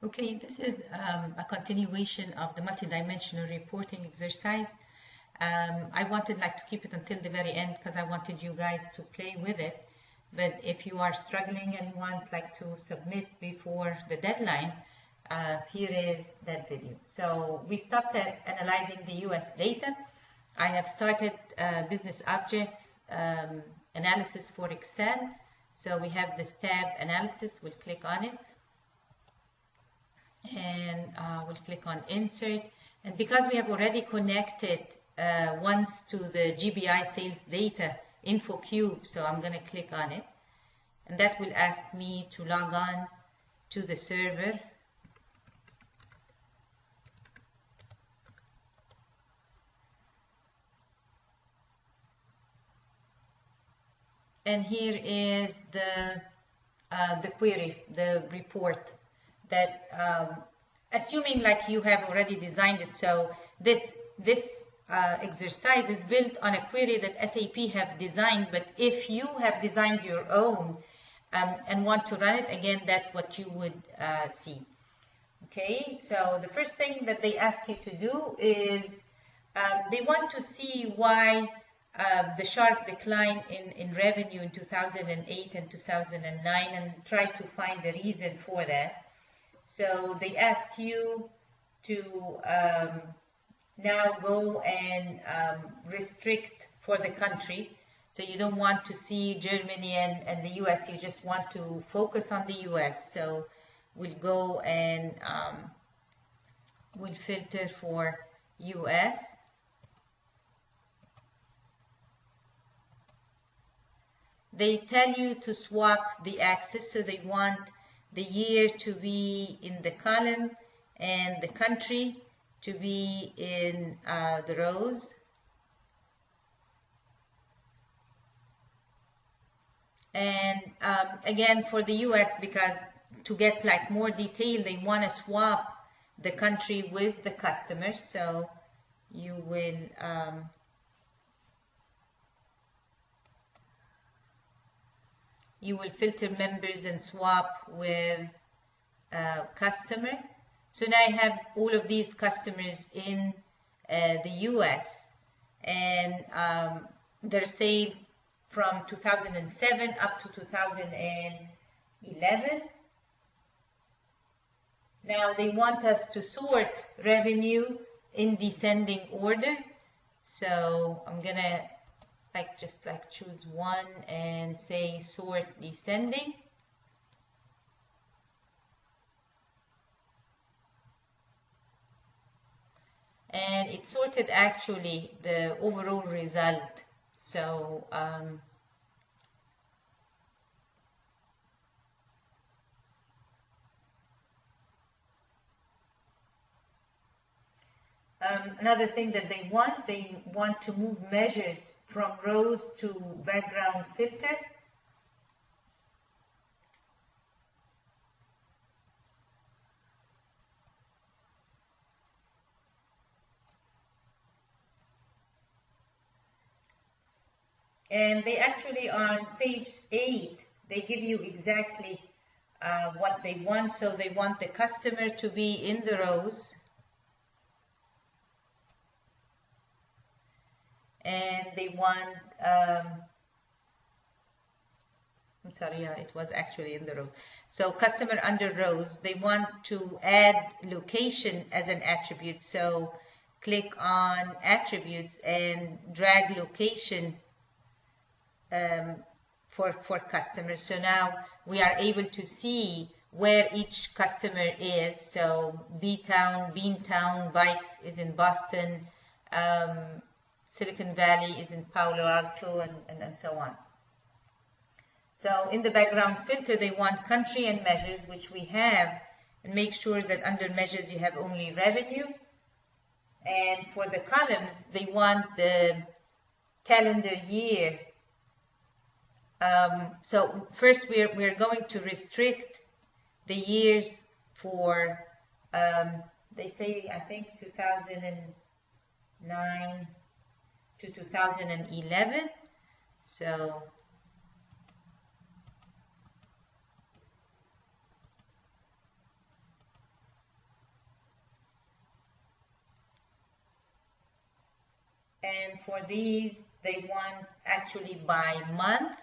Okay, this is a continuation of the multidimensional reporting exercise. I wanted to keep it until the very end because I wanted you guys to play with it. But if you are struggling and want to submit before the deadline, here is that video. So we stopped at analyzing the US data. I have started business objects analysis for Excel. So we have this tab analysis. We'll click on it. And we'll click on insert, and because we have already connected once to the GBI sales data InfoCube, so I'm going to click on it, and that will ask me to log on to the server. And here is the query, the report that assuming you have already designed it. So this exercise is built on a query that SAP have designed, but if you have designed your own and want to run it, again, that's what you would see. Okay, so the first thing that they ask you to do is they want to see why the sharp decline in revenue in 2008 and 2009 and try to find the reason for that. So they ask you to now go and restrict for the country. So you don't want to see Germany and the US, you just want to focus on the US. So we'll go and we'll filter for US. They tell you to swap the axis, so they want the year to be in the column and the country to be in the rows. And again, for the US, because to get more detail, they want to swap the country with the customer. So you will filter members and swap with customer. So now I have all of these customers in the US, and they're saved from 2007 up to 2011. Now they want us to sort revenue in descending order. So I'm gonna just choose one and say sort descending. And it sorted actually the overall result. So another thing that they want to move measures from rows to background filter. And they actually, on page 8, they give you exactly what they want. So they want the customer to be in the rows. And they want, I'm sorry, yeah, it was actually in the rows. So customer under rows, they want to add location as an attribute. So click on attributes and drag location for customers. So now we are able to see where each customer is. So B-Town, Beantown Bikes is in Boston, Silicon Valley is in Palo Alto, and so on. So in the background filter, they want country and measures, which we have, and make sure that under measures you have only revenue. And for the columns, they want the calendar year. So first we're going to restrict the years for, they say, I think 2009 to 2011. So And for these, they want actually by month.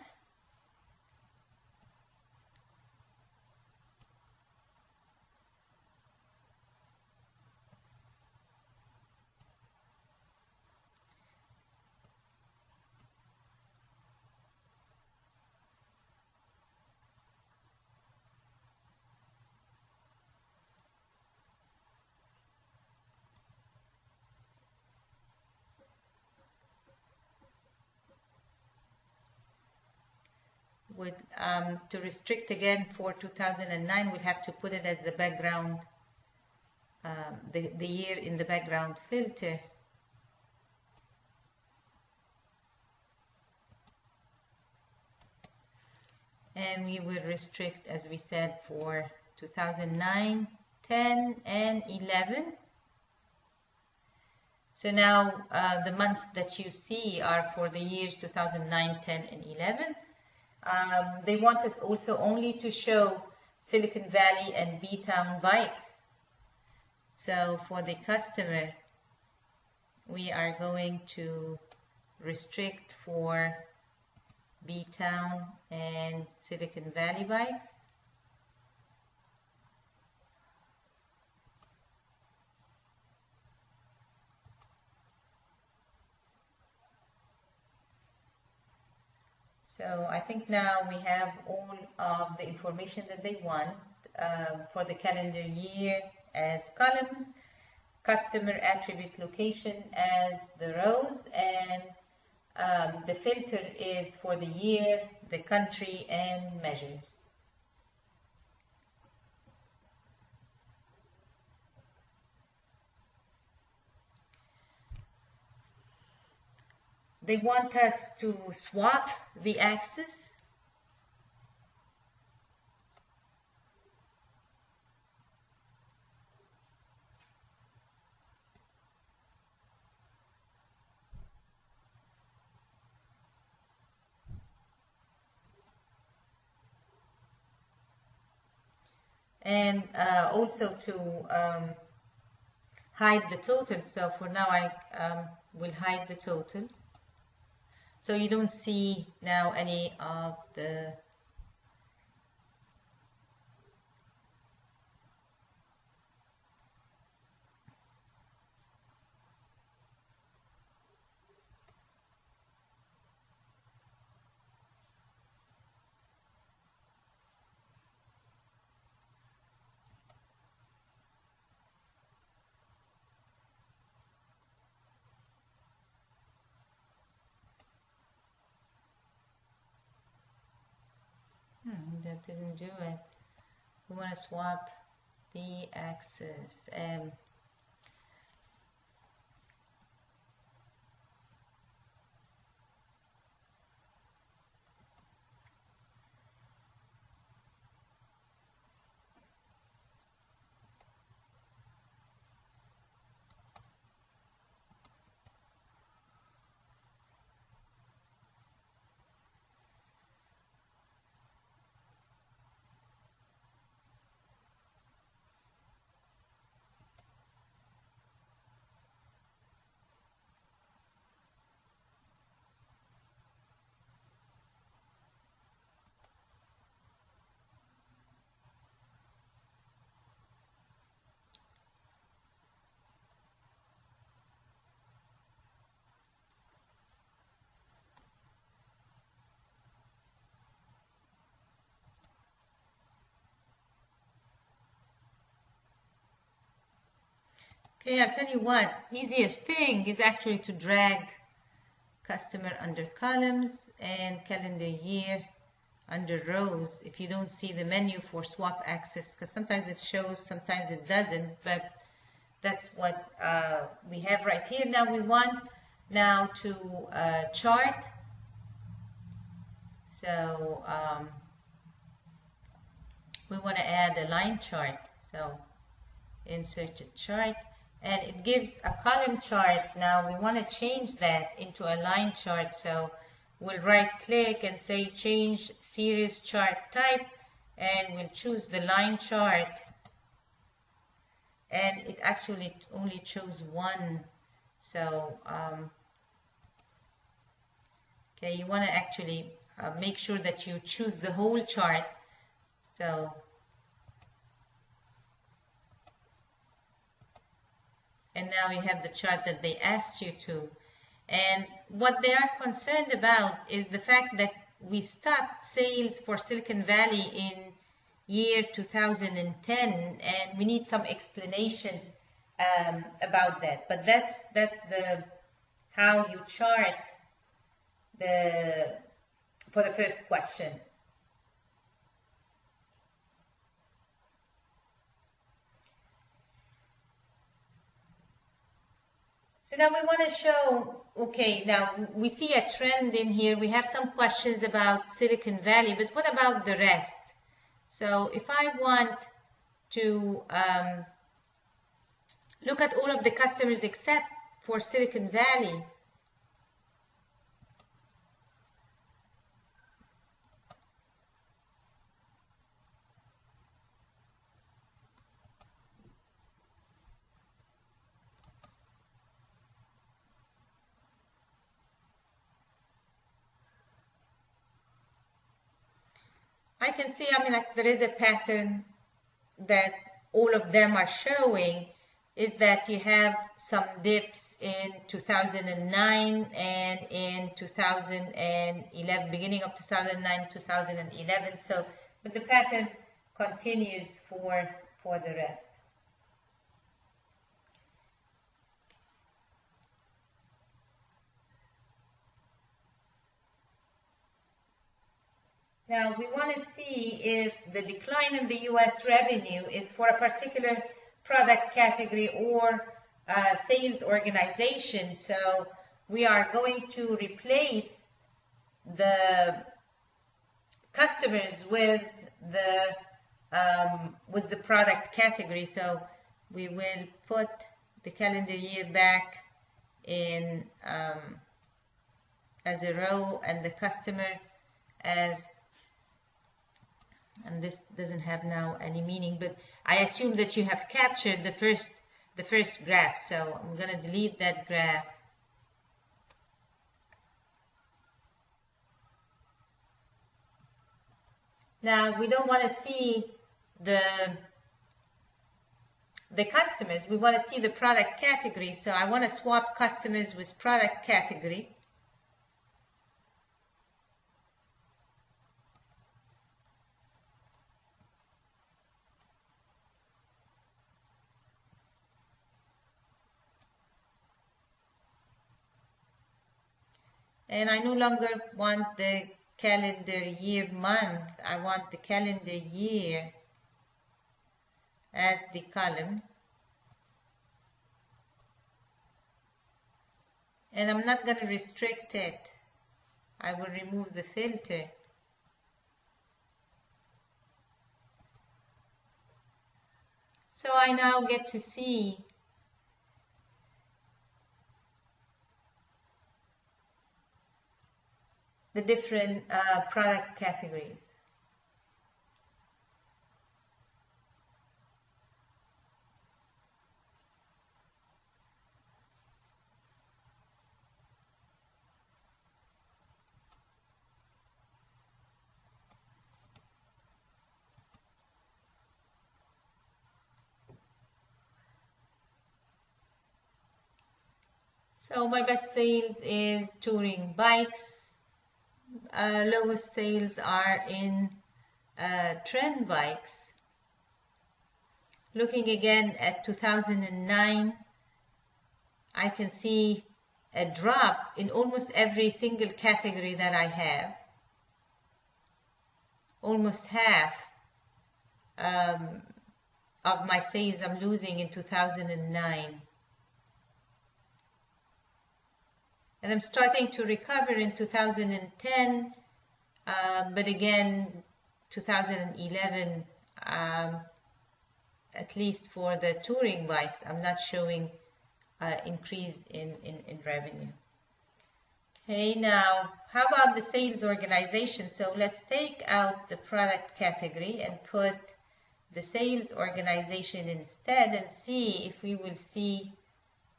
With to restrict again for 2009, we'll have to put it as the background, the year in the background filter. And we will restrict, as we said, for 2009, 10, and 11. So now the months that you see are for the years 2009, 10, and 11. They want us also only to show Silicon Valley and B-Town bikes. So for the customer, we are going to restrict for B-Town and Silicon Valley bikes. So I think now we have all of the information that they want for the calendar year as columns, customer attribute location as the rows, and the filter is for the year, the country, and measures. They want us to swap the axis. And also to hide the total. So for now I will hide the total. So you don't see now any of the that didn't do it. We want to swap the axis. Okay, I'll tell you what, easiest thing is actually to drag customer under columns and calendar year under rows. If you don't see the menu for swap axis, because sometimes it shows, sometimes it doesn't, but that's what we have right here. Now we want now to chart. So we want to add a line chart. So insert a chart. And it gives a column chart. Now we want to change that into a line chart. So we'll right click and say change series chart type, and we'll choose the line chart. And it actually only chose one. So Okay, you want to actually make sure that you choose the whole chart. So and now you have the chart that they asked you to. And what they are concerned about is the fact that we stopped sales for Silicon Valley in year 2010, and we need some explanation about that. But that's the how you chart for the first question. So now we want to show, okay, now we see a trend in here. We have some questions about Silicon Valley, but what about the rest? So if I want to look at all of the customers except for Silicon Valley, I can see, I mean, like there is a pattern that all of them are showing, is that you have some dips in 2009 and in 2011, beginning of 2009, 2011. So, but the pattern continues for the rest. Now we want to see if the decline in the U.S. revenue is for a particular product category or sales organization. So we are going to replace the customers with the product category. So we will put the calendar year back in as a row and the customer as, and this doesn't have now any meaning, but I assume that you have captured the first graph, so I'm going to delete that graph. Now we don't want to see the customers, we want to see the product category, so I want to swap customers with product category. And I no longer want the calendar year month, I want the calendar year as the column. And I'm not going to restrict it, I will remove the filter. So I now get to see the different product categories. So my best sales is touring bikes. Lowest sales are in trend bikes. Looking again at 2009, I can see a drop in almost every single category that I have. Almost half of my sales I'm losing in 2009. And I'm starting to recover in 2010, but again, 2011, at least for the touring bikes, I'm not showing increase in revenue. Okay, now, how about the sales organization? So let's take out the product category and put the sales organization instead and see if we will see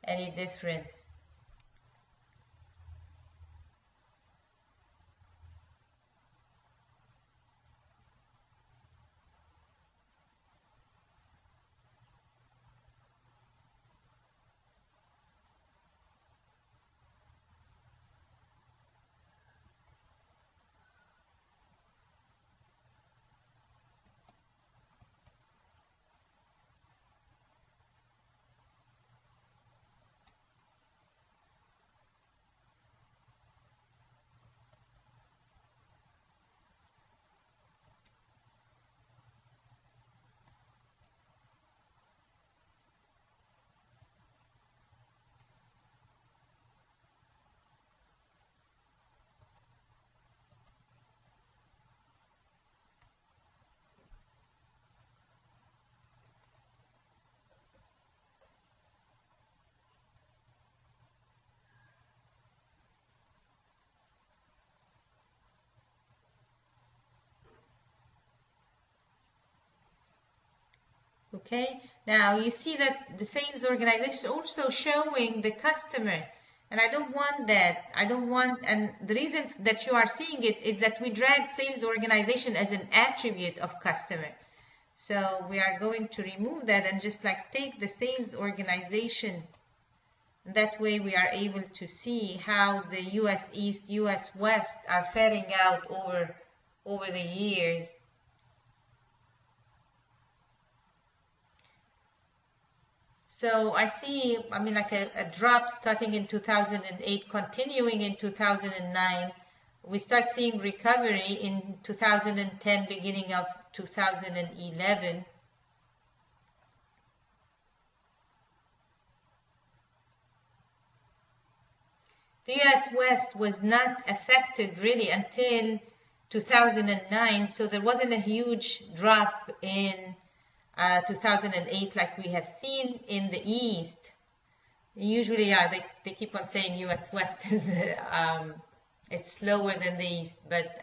any difference. Okay, now you see that the sales organization is also showing the customer, and I don't want that. I don't want, and the reason that you are seeing it is that we drag sales organization as an attribute of customer. So we are going to remove that and just like take the sales organization. That way we are able to see how the US East, US West are faring out over the years. So I see, I mean, like a drop starting in 2008, continuing in 2009. We start seeing recovery in 2010, beginning of 2011. The US West was not affected really until 2009, so there wasn't a huge drop in 2008 like we have seen in the East. Usually, yeah, they keep on saying US West is it's slower than the East, but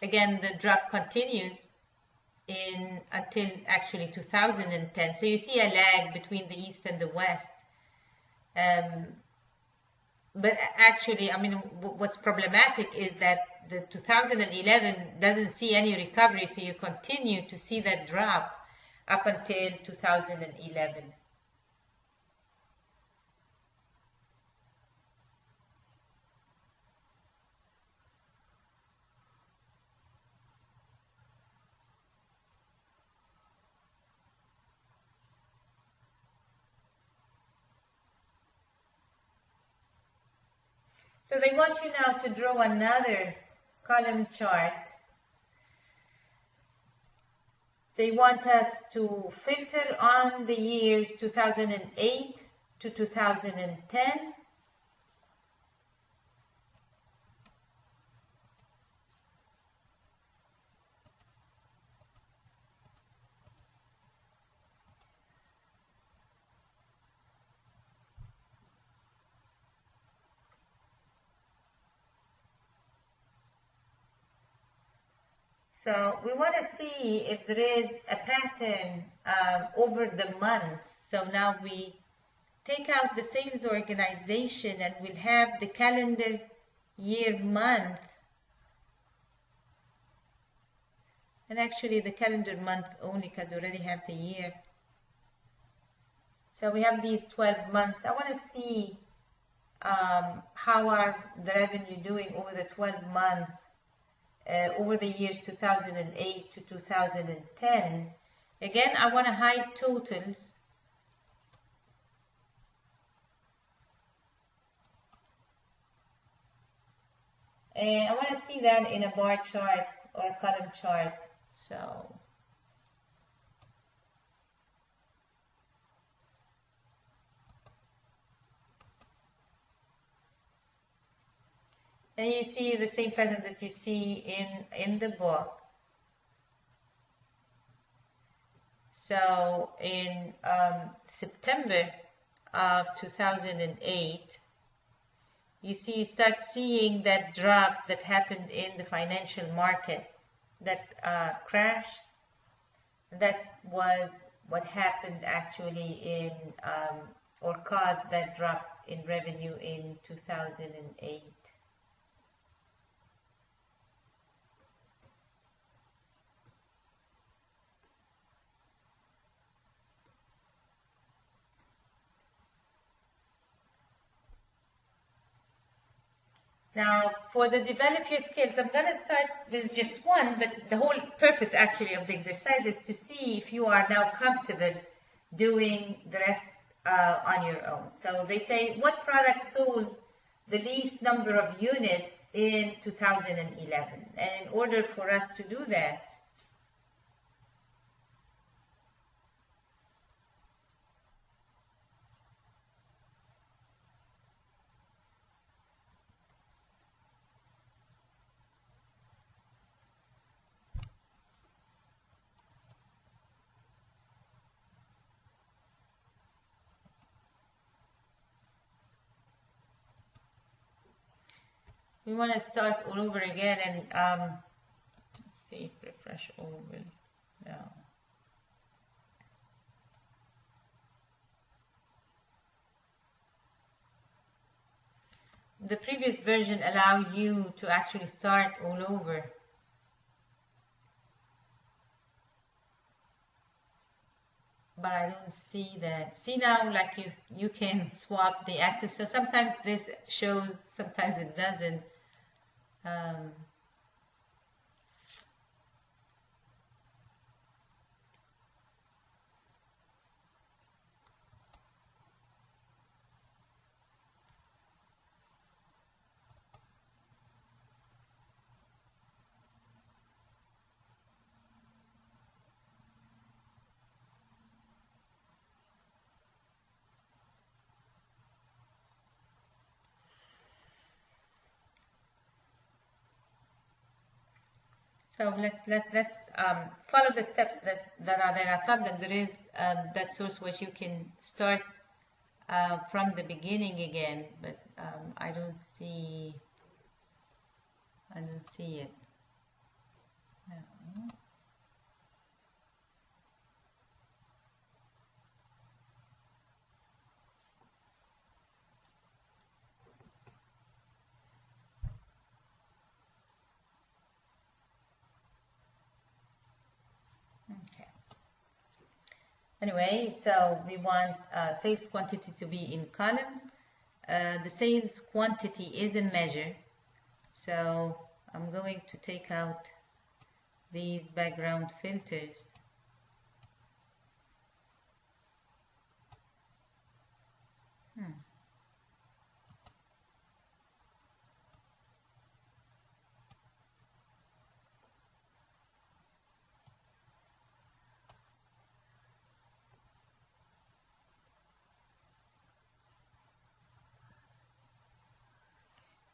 again, the drop continues until actually 2010. So you see a lag between the East and the West. But actually, I mean, what's problematic is that the 2011 doesn't see any recovery, so you continue to see that drop up until 2011. So they want you now to draw another column chart. They want us to filter on the years 2008 to 2010. So we want to see if there is a pattern over the months. So now we take out the sales organization and we'll have the calendar year month. And actually the calendar month only because we already have the year. So we have these 12 months. I want to see how are the revenue doing over the 12 months. Over the years 2008 to 2010. Again, I want to hide totals. And I want to see that in a bar chart or a column chart. So and you see the same pattern that you see in the book. So in September of 2008, you start seeing that drop that happened in the financial market, that crash. That was what happened actually in or caused that drop in revenue in 2008. Now, for the develop your skills, I'm going to start with just one, but the whole purpose actually of the exercise is to see if you are now comfortable doing the rest on your own. So they say, what product sold the least number of units in 2011? And in order for us to do that, we want to start all over again and let's see, refresh over. Yeah. The previous version allow you to actually start all over. But I don't see that. See now, like you can swap the axis. So sometimes this shows, sometimes it doesn't. Um, So let's follow the steps that are there. I thought that there is that source which you can start from the beginning again, but I don't see it. No. Okay. Anyway, so we want sales quantity to be in columns. The sales quantity is a measure, so I'm going to take out these background filters.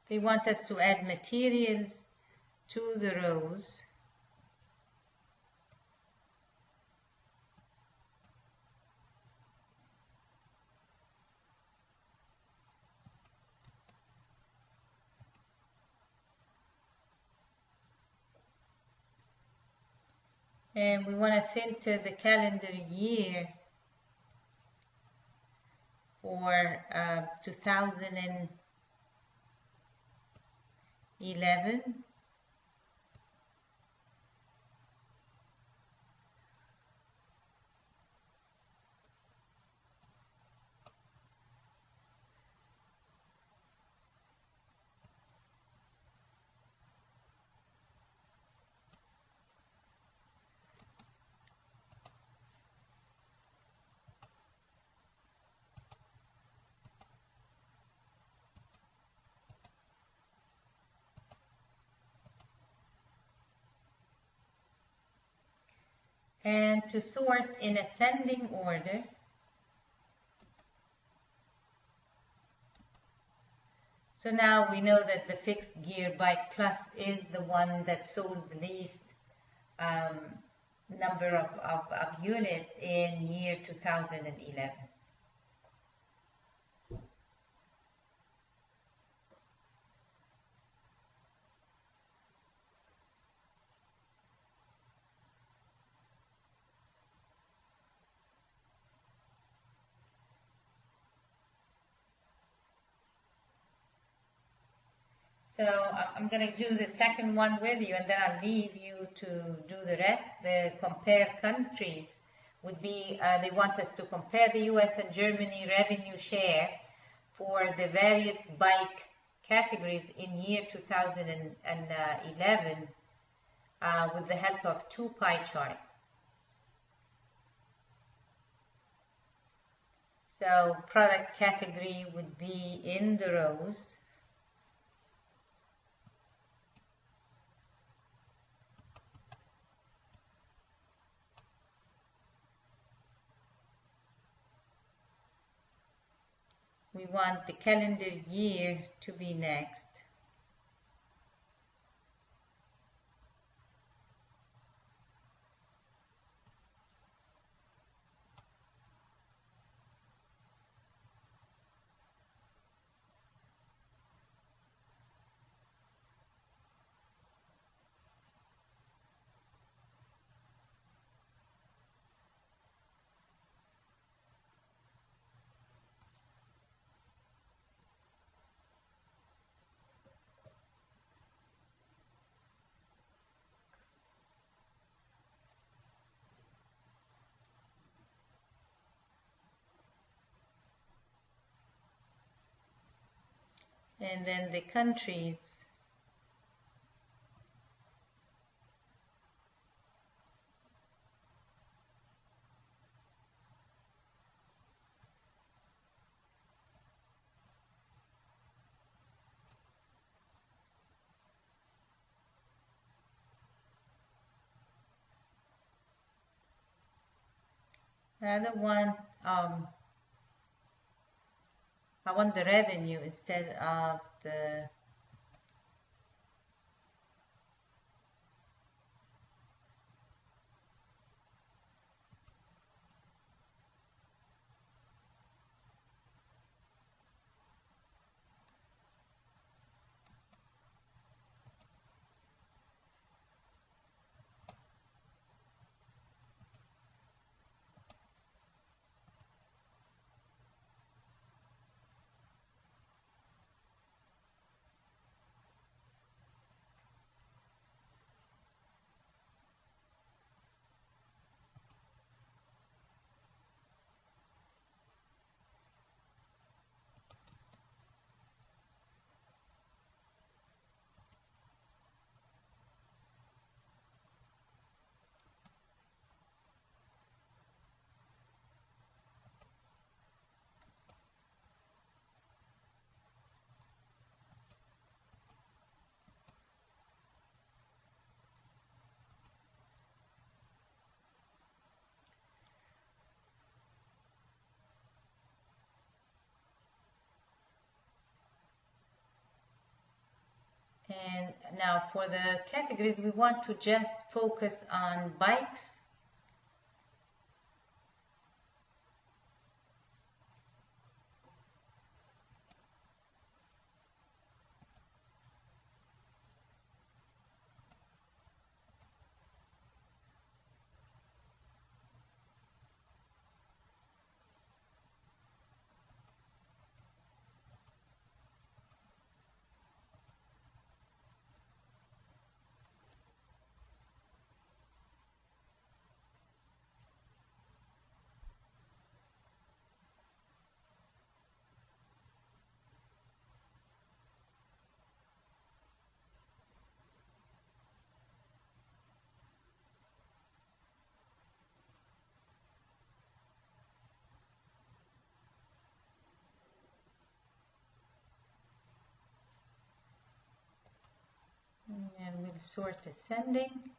They want us to add materials to the rows. And we want to filter the calendar year for 2011. And to sort in ascending order, so now we know that the fixed gear Bike Plus is the one that sold the least number of units in year 2011. So I'm going to do the second one with you, and then I'll leave you to do the rest. The compare countries would be, they want us to compare the US and Germany revenue share for the various bike categories in year 2011 with the help of two pie charts. So product category would be in the rows. We want the calendar year to be next. And then the countries. Another one, I want the revenue instead of the And now for the categories, we want to just focus on bikes. And we'll sort ascending.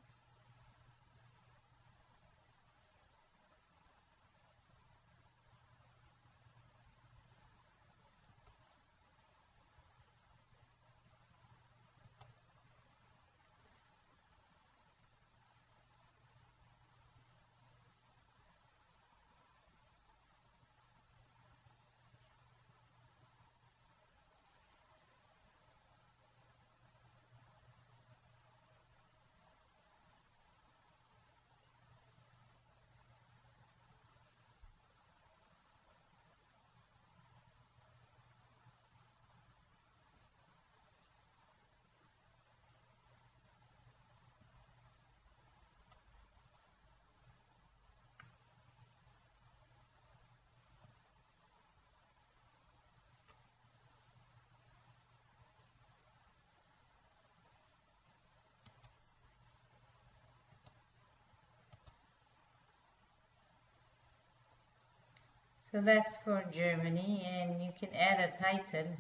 So that's for Germany, and you can add a title.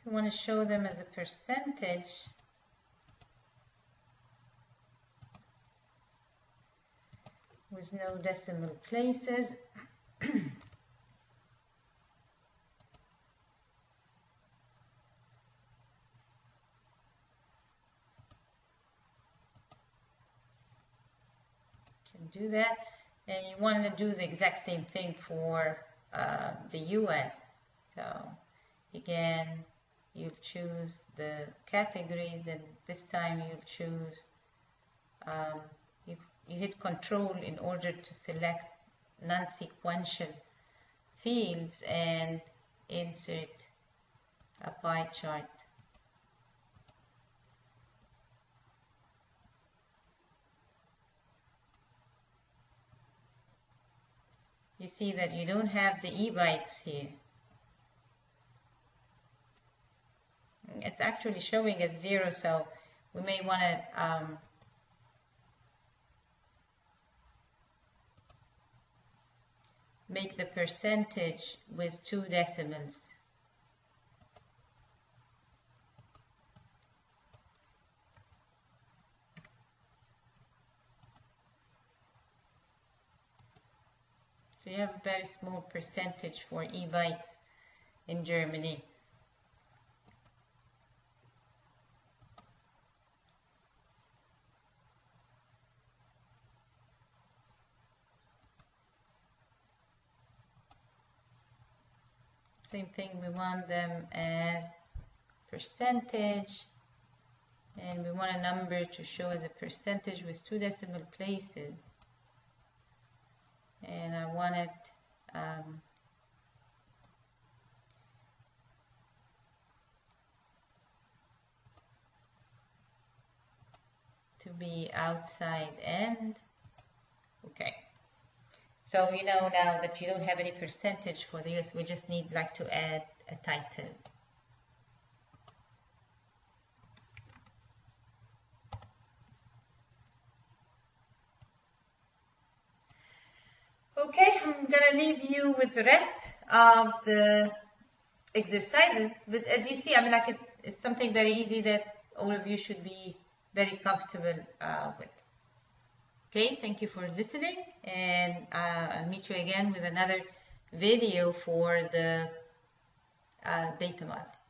If you want to show them as a percentage, with no decimal places, do that. And you want to do the exact same thing for the US. So again, you'll choose the categories, and this time you'll choose, you hit Control in order to select non-sequential fields and insert a pie chart. You see that you don't have the e-bikes here. It's actually showing as 0, so we may want to make the percentage with 2 decimals. So you have a very small percentage for e-bikes in Germany. Same thing, we want them as percentage, and we want a number to show as a percentage with 2 decimal places. And I want it to be outside and okay. So you know now that you don't have any percentage for the US, we just need like to add a title. Okay, I'm gonna leave you with the rest of the exercises, but as you see, I mean, like it's something very easy that all of you should be very comfortable with. Okay, thank you for listening, and I'll meet you again with another video for the data model.